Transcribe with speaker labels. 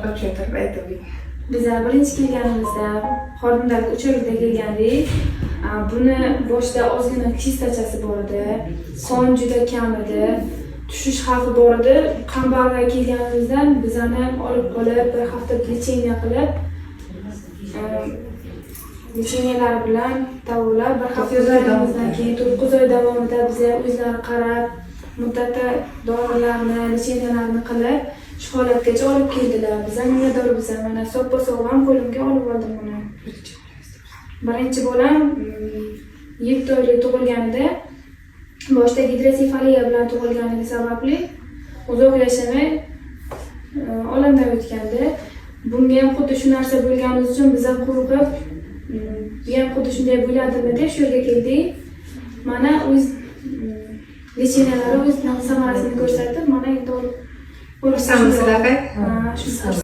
Speaker 1: qanaqa tushuntirib aytib bering.
Speaker 2: Bizlar birinchi kelganimizda xodimlarga uchirilda kelgandik. Buni boshida ozgina kistachasi bor edi, son juda kam edi, tushish xavfi bor edi. Qambarga kelganimizda bizani olib qolib, bir hafta lecheniya qilib, lecheniyalar bilan tavuqlar bir hafta yurganimizdan keyin 9 oy davomida bizga o'zlari qarab, muddatda dorilarni, lecheniyalarni qilib, shu holatgacha olib keldilar. Bizlar minnatdor bizlar. Mana soppa-sog'lom qo'limga olib oldim buni. Birinchi bolam 7 oylik tug'ilganida boshda gidrosefaliya bilan tug'ilganligi sababli uzoq yashamay olamdan o'tgandi. Bunga ham xuddi shu narsa bo'lgani uchun biz ham qo'rqib, bu ham xuddi shunday bo'ladimi deb shu yerga keldik. Mana o'z lecheniyalari o'z samarasini ko'rsatib, mana endi xursandmiz.
Speaker 1: Ha, shu